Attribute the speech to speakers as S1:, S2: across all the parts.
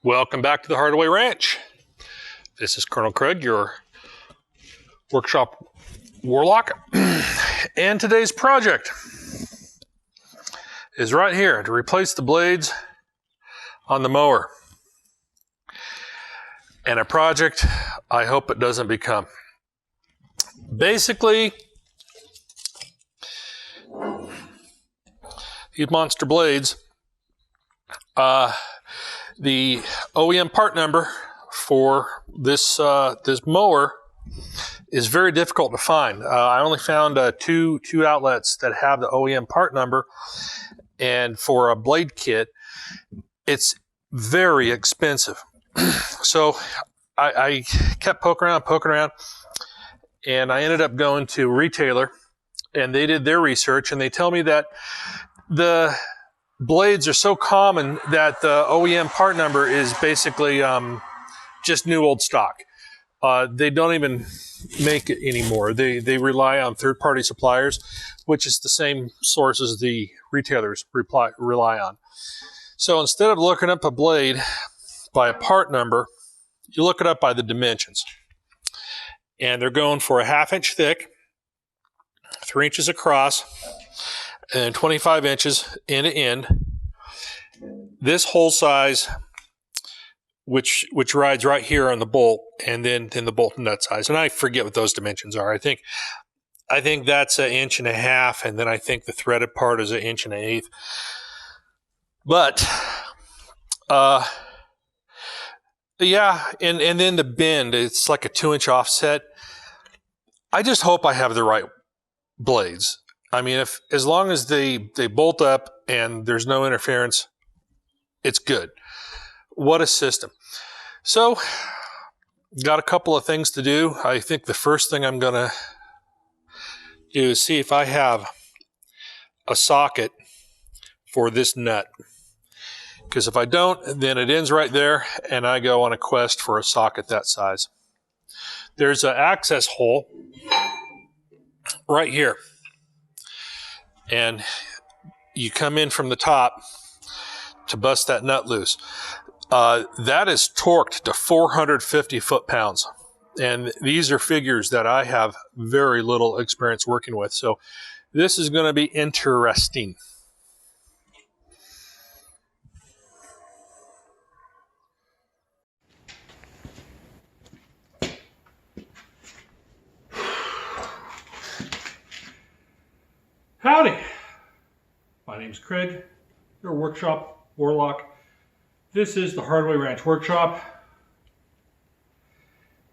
S1: Welcome back to the Hardaway Ranch. This is Colonel Craig, your workshop warlock. And today's project is right here to replace the blades on the mower. And a project I hope it doesn't become. Basically, these monster blades, the OEM part number for this this mower is very difficult to find. I only found two outlets that have the OEM part number, and for a blade kit, it's very expensive. So I kept poking around, and I ended up going to a retailer, and they did their research, and they tell me that the blades are so common that the OEM part number is basically just new old stock. They don't even make it anymore. They rely on third-party suppliers, which is the same sources the retailers rely on. So instead of looking up a blade by a part number, you look it up by the dimensions. And they're going for a 1/2 inch thick, 3 inches across, and 25 inches end to end. This hole size, which rides right here on the bolt, and then the bolt nut size. And I forget what those dimensions are. I think that's 1.5 inches, and then I think the threaded part is 1 1/8 inches. But yeah, and then the bend, it's like a 2-inch offset. I just hope I have the right blades. I mean, as long as they bolt up and there's no interference, it's good. What a system. So, got a couple of things to do. I think the first thing I'm gonna do is see if I have a socket for this nut. Because if I don't, then it ends right there, and I go on a quest for a socket that size. There's an access hole right here. And you come in from the top to bust that nut loose. That is torqued to 450 foot-pounds. And these are figures that I have very little experience working with. So this is going to be interesting. Howdy, my name's Craig, your workshop warlock. This is the Hardaway Ranch workshop,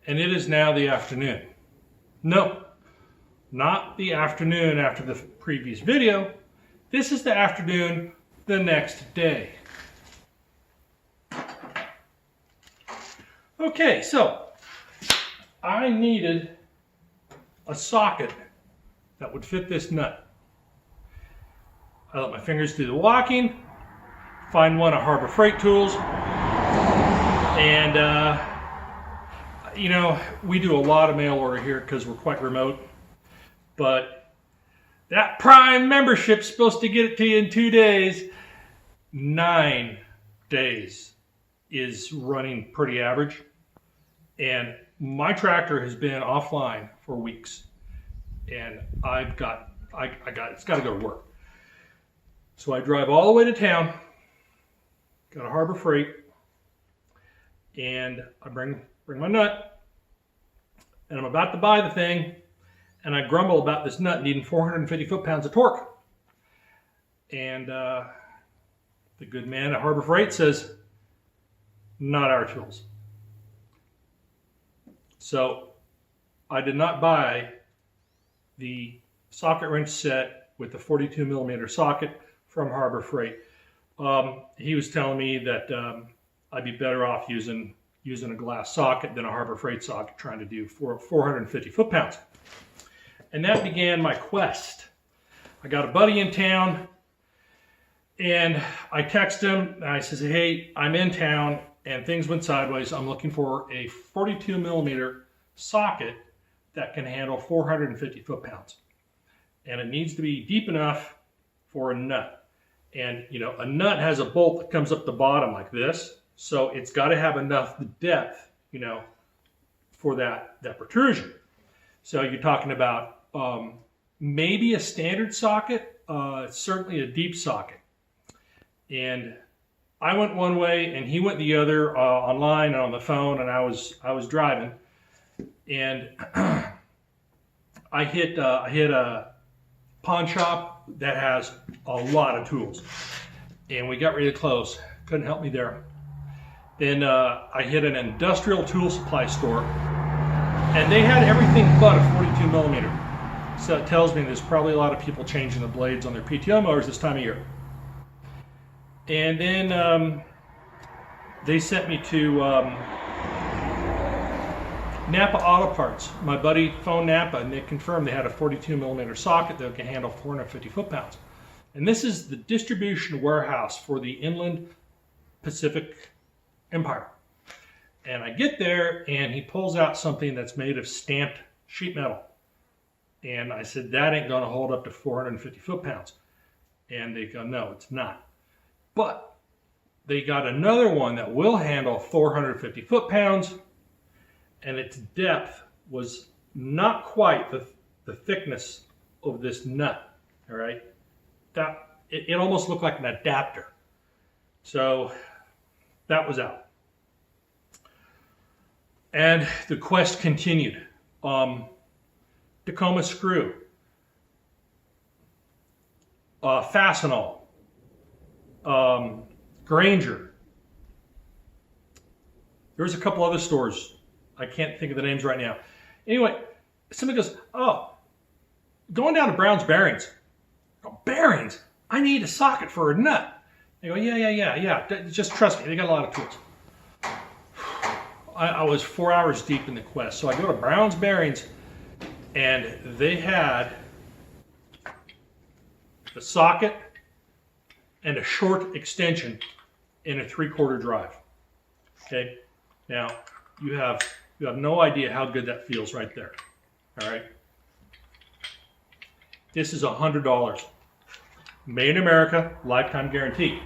S1: and it is now the afternoon. No, not the afternoon after the previous video. This is the afternoon the next day. Okay, so I needed a socket that would fit this nut. I let my fingers do the walking, find one at Harbor Freight Tools, and you know, we do a lot of mail order here because we're quite remote, but that Prime membership's supposed to get it to you in 2 days. 9 days is running pretty average, and my tractor has been offline for weeks, and it's got to go to work. So I drive all the way to town, go to Harbor Freight, and I bring my nut, and I'm about to buy the thing, and I grumble about this nut needing 450 foot-pounds of torque. And the good man at Harbor Freight says, not our tools. So I did not buy the socket wrench set with the 42 millimeter socket from Harbor Freight. He was telling me that I'd be better off using a glass socket than a Harbor Freight socket, trying to do 450 foot-pounds. And that began my quest. I got a buddy in town, and I text him, and I says, hey, I'm in town, and things went sideways. I'm looking for a 42 millimeter socket that can handle 450 foot-pounds. And it needs to be deep enough for a nut. And, you know, a nut has a bolt that comes up the bottom like this,
S2: So it's got to have enough depth, for that protrusion. So you're talking about maybe a standard socket, certainly a deep socket. And I went one way and he went the other, online and on the phone, and I was driving, and I hit a pawn shop that has a lot of tools, and we got really close. Couldn't help me there. Then I hit an industrial tool supply store, and they had everything but a 42 millimeter. So it tells me there's probably a lot of people changing the blades on their PTO motors this time of year. And then they sent me to Napa Auto Parts. My buddy phoned Napa, and they confirmed they had a 42 millimeter socket that can handle 450 foot-pounds. And this is the distribution warehouse for the Inland Pacific Empire. And I get there, and he pulls out something that's made of stamped sheet metal. And I said, that ain't gonna hold up to 450 foot-pounds. And they go, no, it's not. But they got another one that will handle 450 foot-pounds, and its depth was not quite the thickness of this nut, all right? It almost looked like an adapter. So that was out. And the quest continued. Tacoma screw, Fastenal, Granger. There's a couple other stores. I can't think of the names right now. Anyway, somebody goes, oh, going down to Brown's Bearings. Oh, bearings? I need a socket for a nut. They go, yeah. Just trust me, they got a lot of tools. I was 4 hours deep in the quest. So I go to Brown's Bearings, and they had the socket and a short extension in a 3/4 drive. Okay, now you have no idea how good that feels right there. All right, this is $100, made in America, lifetime guarantee.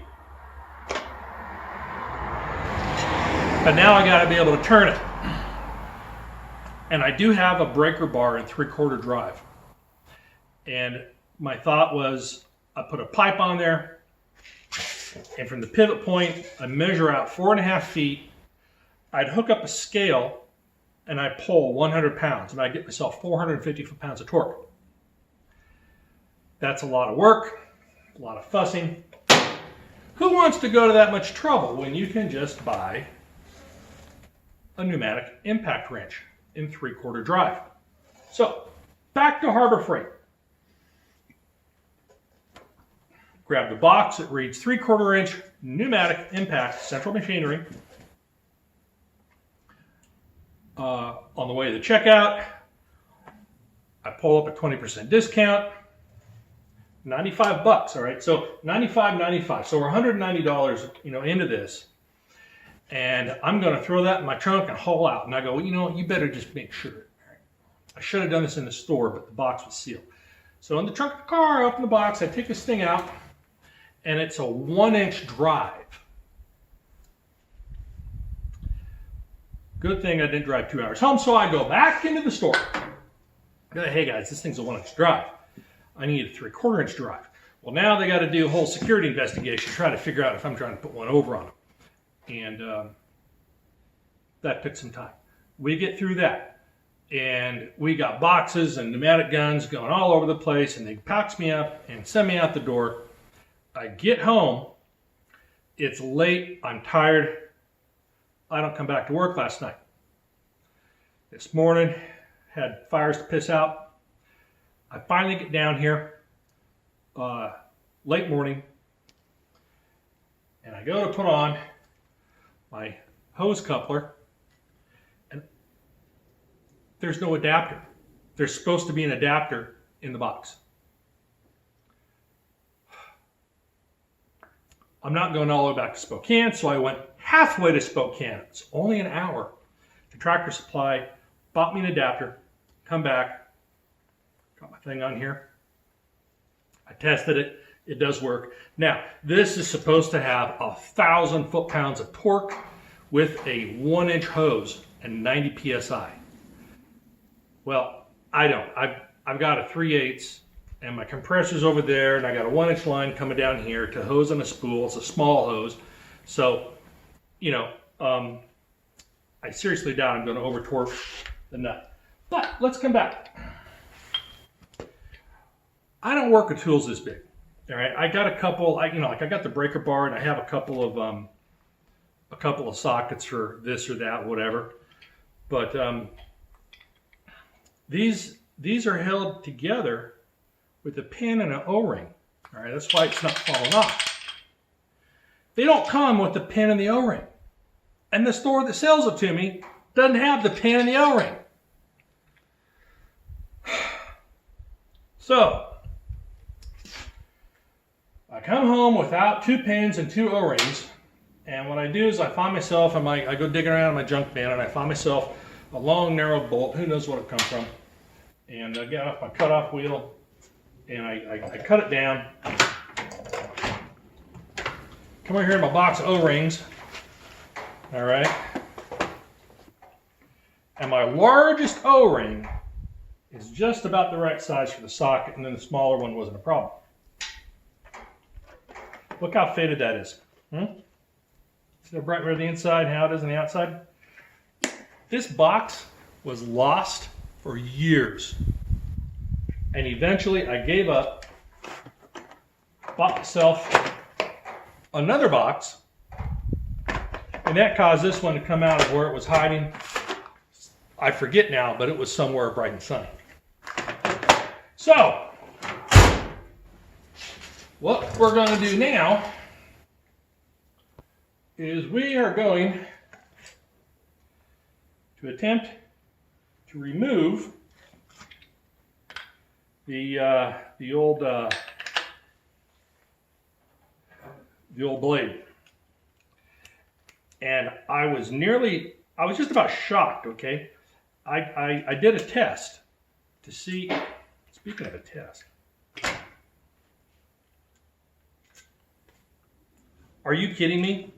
S2: But now I got to be able to turn it, and I do have a breaker bar in 3/4 drive. And my thought was, I put a pipe on there, and from the pivot point, I measure out 4.5 feet. I'd hook up a scale, and I pull 100 pounds, and I get myself 450 foot-pounds of torque. That's a lot of work, a lot of fussing. Who wants to go to that much trouble when you can just buy a pneumatic impact wrench in 3/4 drive? So, back to Harbor Freight. Grab the box, it reads 3/4 inch pneumatic impact central machinery. On the way to the checkout, I pull up a 20% discount, $95, all right? So $95.95, so we're $190, into this. And I'm gonna throw that in my trunk and haul out. And I go, well, you better just make sure. I should have done this in the store, but the box was sealed. So in the trunk of the car, I open the box, I take this thing out, and it's a 1-inch drive. Good thing I didn't drive 2 hours home, so I go back into the store. I go, hey guys, this thing's a 1-inch drive. I need a 3/4 inch drive. Well, now they got to do a whole security investigation, try to figure out if I'm trying to put one over on them. And that took some time. We get through that, and we got boxes and pneumatic guns going all over the place, and they packs me up and send me out the door. I get home, it's late, I'm tired, I don't come back to work last night. This morning, had fires to piss out. I finally get down here, late morning, and I go to put on my hose coupler, and there's no adapter. There's supposed to be an adapter in the box. I'm not going all the way back to Spokane, so I went halfway to Spokane. It's only an hour to Tractor Supply, bought me an adapter, come back, got my thing on here. I tested it. It does work. Now, this is supposed to have 1,000 foot-pounds of torque with a 1-inch hose and 90 psi. Well, I don't. I've got a 3/8, and my compressor's over there, and I got a 1-inch line coming down here to hose on a spool. It's a small hose, so you know, I seriously doubt I'm going to over torque the nut. But let's come back. I don't work with tools this big. All right, I got a couple. I got the breaker bar, and I have a couple of sockets for this or that, whatever. But these are held together with a pin and an O-ring. All right, that's why it's not falling off. They don't come with the pin and the O-ring, and the store that sells it to me doesn't have the pin and the O-ring. So I come home without 2 pins and 2 O-rings, and what I do is I find myself, I go digging around in my junk bin, and I find myself a long, narrow bolt. Who knows what it comes from? And I get off my cutoff wheel, and I cut it down. Come over here in my box of O-rings. All right. And my largest O-ring is just about the right size for the socket, and then the smaller one wasn't a problem. Look how faded that is. See how bright red on the inside and how it is on the outside? This box was lost for years. And eventually I gave up, bought myself another box, and that caused this one to come out of where it was hiding. I forget now, but it was somewhere bright and sunny. So, what we're going to do now is we are going to attempt to remove the old blade. And I was just about shocked, okay? I did a test to see, speaking of a test, are you kidding me?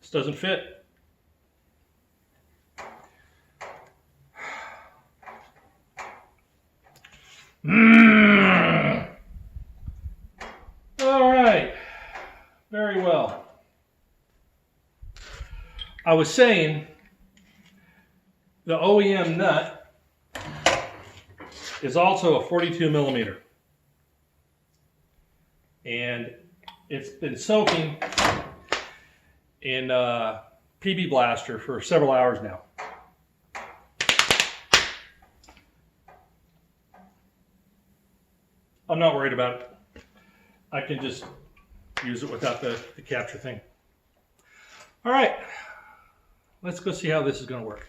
S2: This doesn't fit. All right, very well. I was saying the OEM nut is also a 42 millimeter, and it's been soaking in PB Blaster for several hours now. I'm not worried about it. I can just use it without the capture thing. All right, let's go see how this is going to work.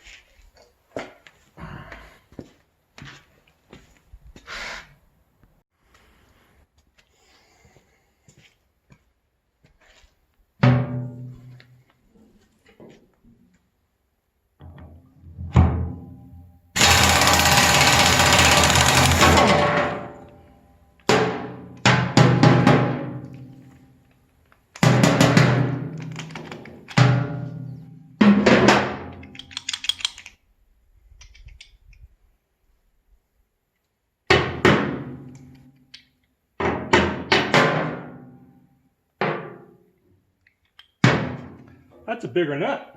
S2: That's a bigger nut.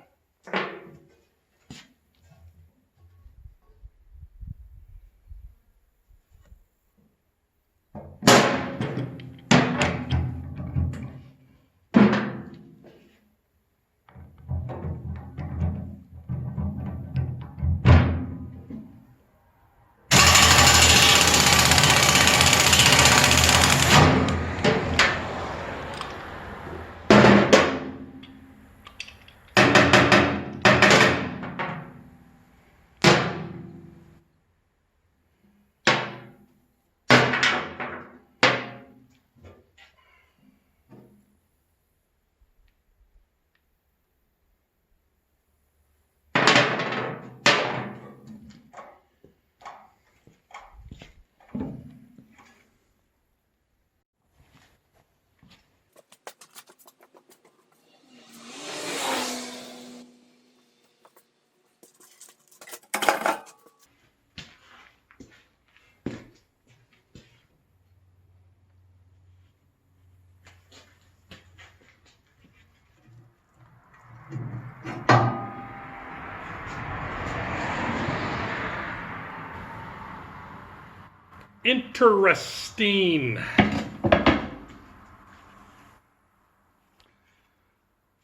S2: Interesting.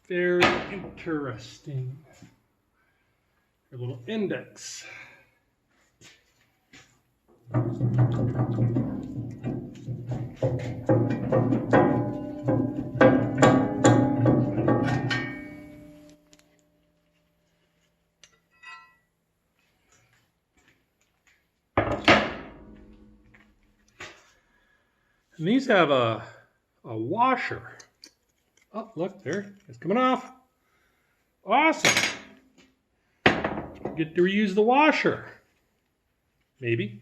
S2: Very interesting. Your little index. And these have a washer. Oh, look, there, it's coming off. Awesome. Get to reuse the washer. Maybe.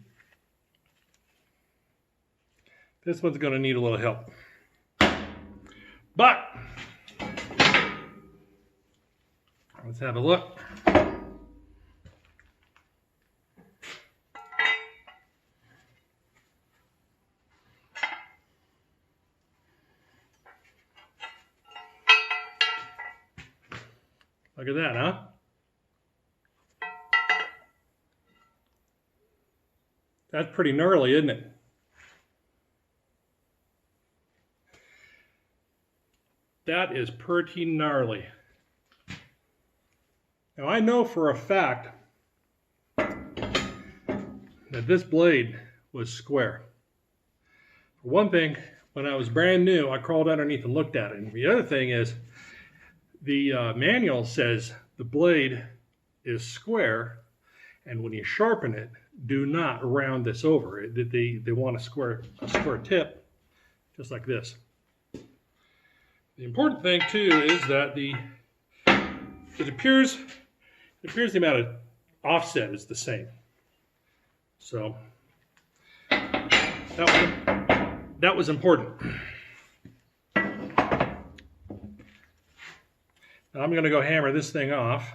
S2: This one's going to need a little help. But, let's have a look. Look at that, huh? That's pretty gnarly, isn't it? That is pretty gnarly. Now I know for a fact that this blade was square. For one thing, when I was brand new, I crawled underneath and looked at it. And the other thing is, the manual says the blade is square, and when you sharpen it, do not round this over. They want a square tip, just like this. The important thing too is that it appears the amount of offset is the same. So that was important. Now I'm going to go hammer this thing off.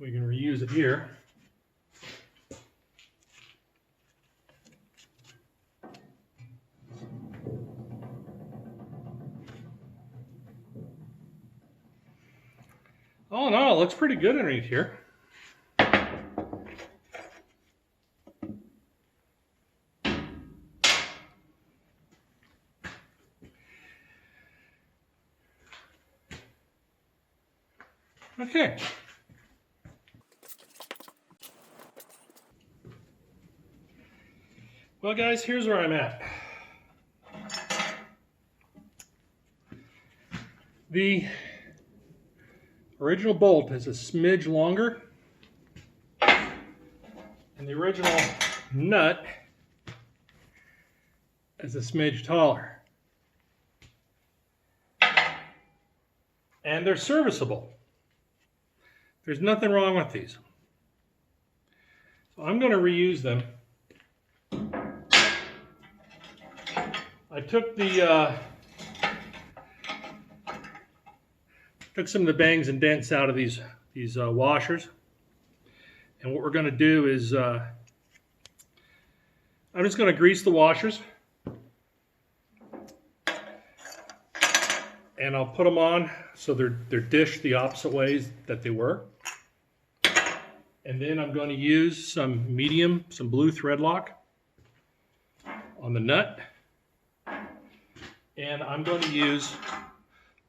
S2: We can reuse it here. All in all, it looks pretty good underneath here. Okay. Well, guys, here's where I'm at. The original bolt is a smidge longer, and the original nut is a smidge taller. And they're serviceable. There's nothing wrong with these. So I'm going to reuse them. I took some of the bangs and dents out of these washers, and what we're going to do is I'm just going to grease the washers, and I'll put them on so they're dished the opposite ways that they were. And then I'm going to use some blue thread lock on the nut, and I'm going to use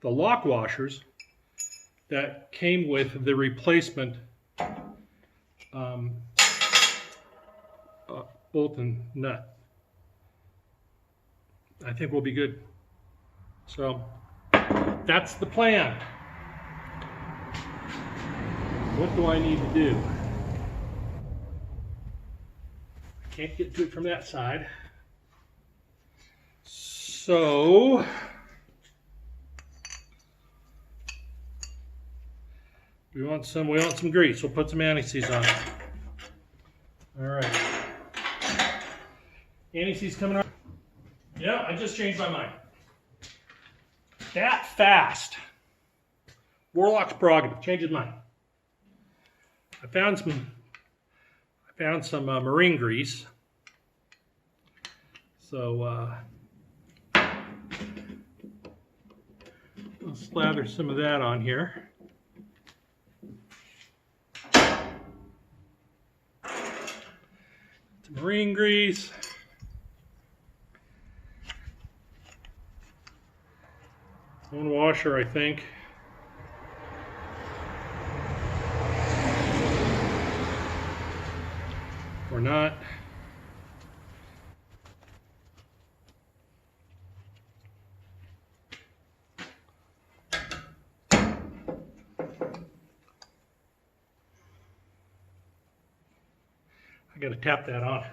S2: the lock washers that came with the replacement bolt and nut. I think we'll be good. So that's the plan. What do I need to do? I can't get to it from that side. So we want some grease. We'll put some anti-seize on it. All right. Anti-seize coming on. Yeah, I just changed my mind. That fast. Warlock's prerogative. Change his mind. I found some marine grease. So I'll slather some of that on here. To marine grease. One washer, I think. Or not. I gotta tap that on.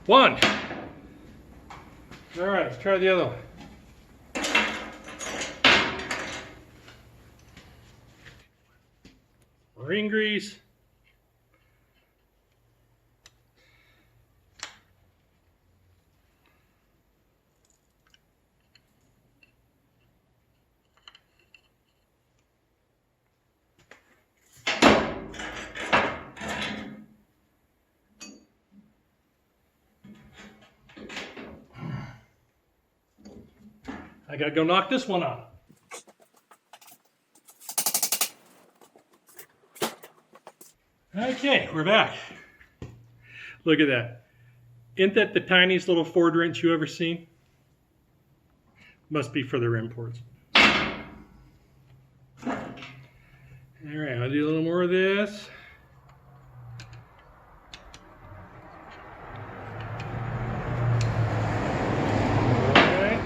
S2: One. All right, let's try the other one. Marine grease. I gotta go knock this one out. Okay, we're back. Look at that. Isn't that the tiniest little Ford wrench you ever seen? Must be for their imports. All right, I'll do a little more of this. All right.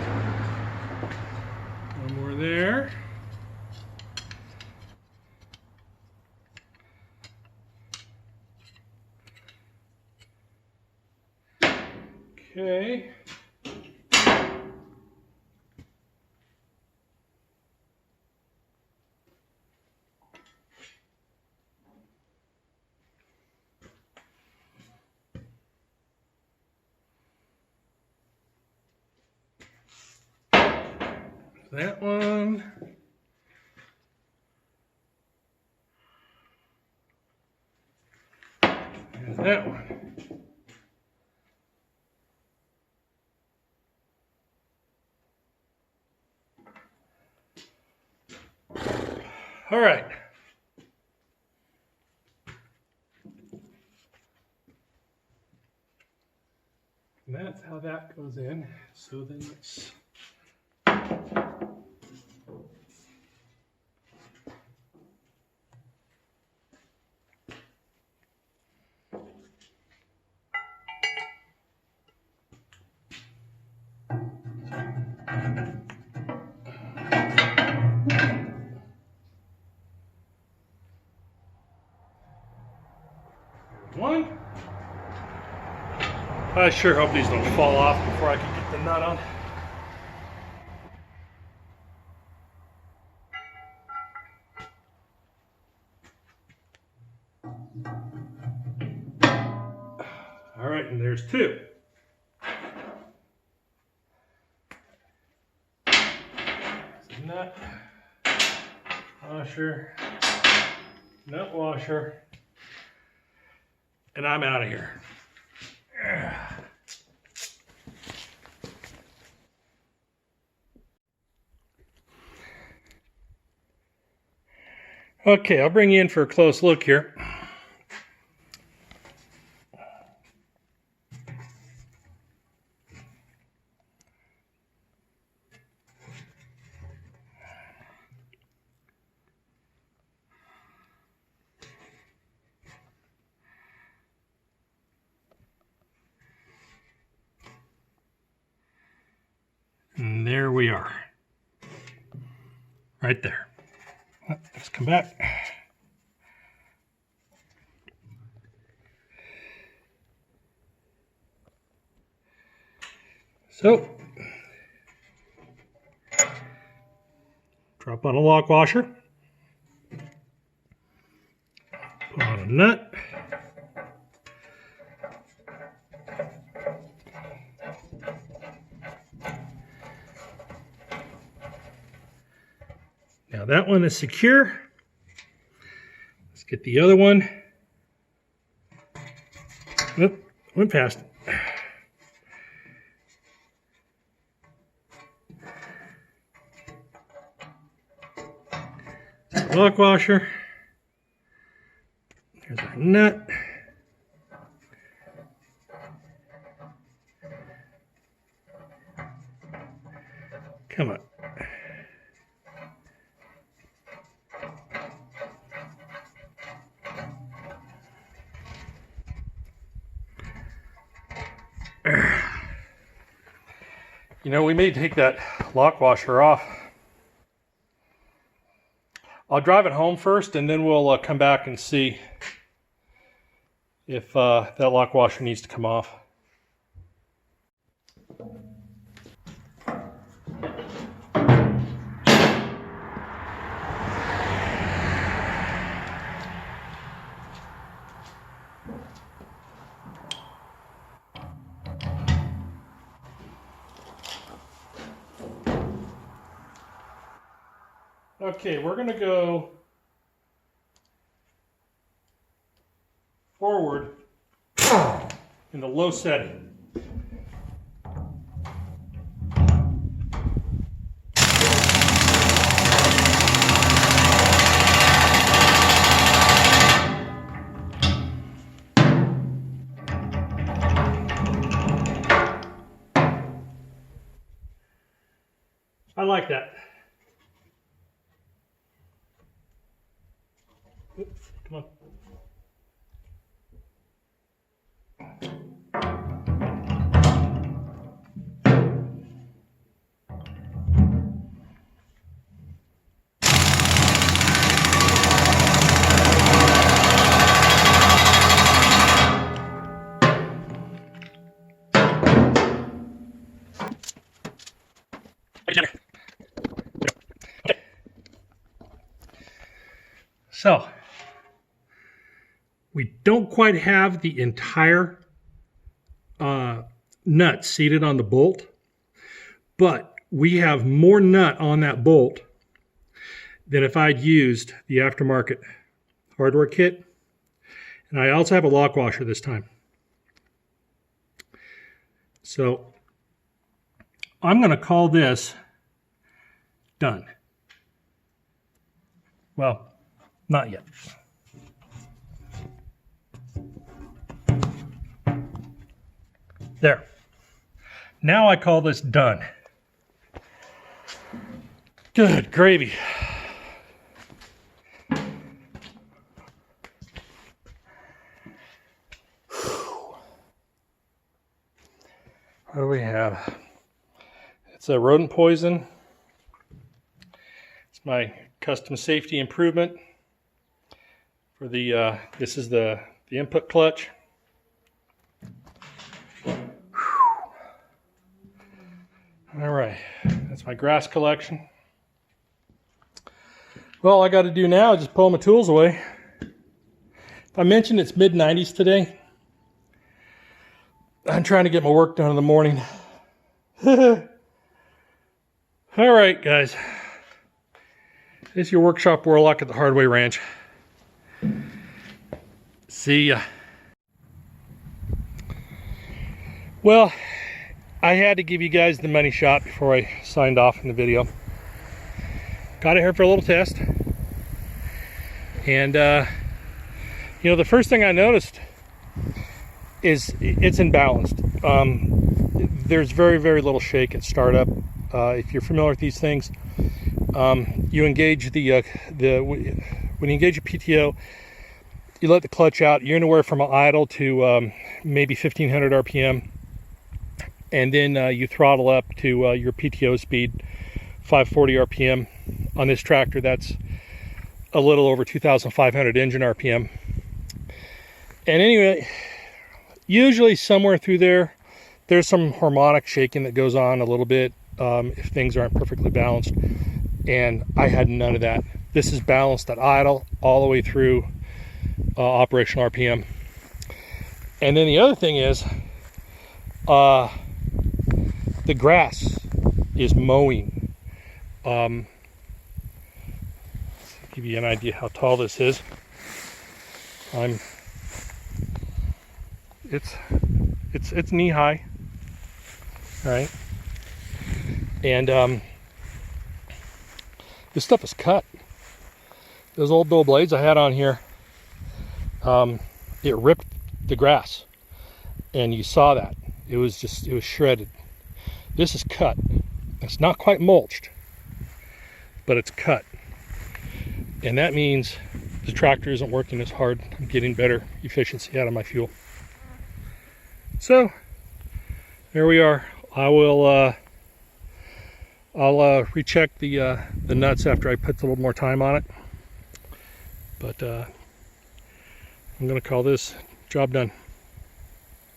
S2: One more there. Okay. That one. And that one. All right. And that's how that goes in. So then let's one. I sure hope these don't fall off before I can get the nut on. All right, and there's two. Nut washer, nut washer, and I'm out of here. Okay, I'll bring you in for a close look here. And there we are. Right there. Let's come back. So, drop on a lock washer. Put on a nut. Now that one is secure. get the other one. Oop, went past. Lock washer. There's our nut. Come on. You know, we may take that lock washer off. I'll drive it home first, and then we'll come back and see if that lock washer needs to come off. Okay, we're going to go forward in the low setting. I like that. Come on. So, we don't quite have the entire nut seated on the bolt, but we have more nut on that bolt than if I'd used the aftermarket hardware kit. And I also have a lock washer this time. So I'm going to call this done. Well, not yet. There. Now I call this done. Good gravy. What do we have? It's a rodent poison. It's my custom safety improvement for the, this is the input clutch. All right, that's my grass collection. Well, all I got to do now is just pull my tools away. If I mentioned it's mid-90s today, I'm trying to get my work done in the morning. All right, guys. This is your Workshop Warlock at the Hardway Ranch. See ya. Well, I had to give you guys the money shot before I signed off in the video. Got it here for a little test. And, you know, the first thing I noticed is it's imbalanced. There's very, very little shake at startup. If you're familiar with these things, you engage when you engage your PTO, you let the clutch out. You're anywhere from an idle to maybe 1500 RPM. And then you throttle up to your PTO speed, 540 RPM. On this tractor, that's a little over 2,500 engine RPM. And anyway, usually somewhere through there, there's some harmonic shaking that goes on a little bit if things aren't perfectly balanced. And I had none of that. This is balanced at idle all the way through operational RPM. And then the other thing is, the grass is mowing. Give you an idea how tall this is.
S1: It's knee high, all right? And this stuff is cut. Those old dual blades I had on here, it ripped the grass, and you saw that. It was shredded. This is cut. It's not quite mulched, but it's cut. And that means the tractor isn't working as hard. I'm getting better efficiency out of my fuel. So there we are. I'll recheck the nuts after I put a little more time on it. But I'm gonna call this job done.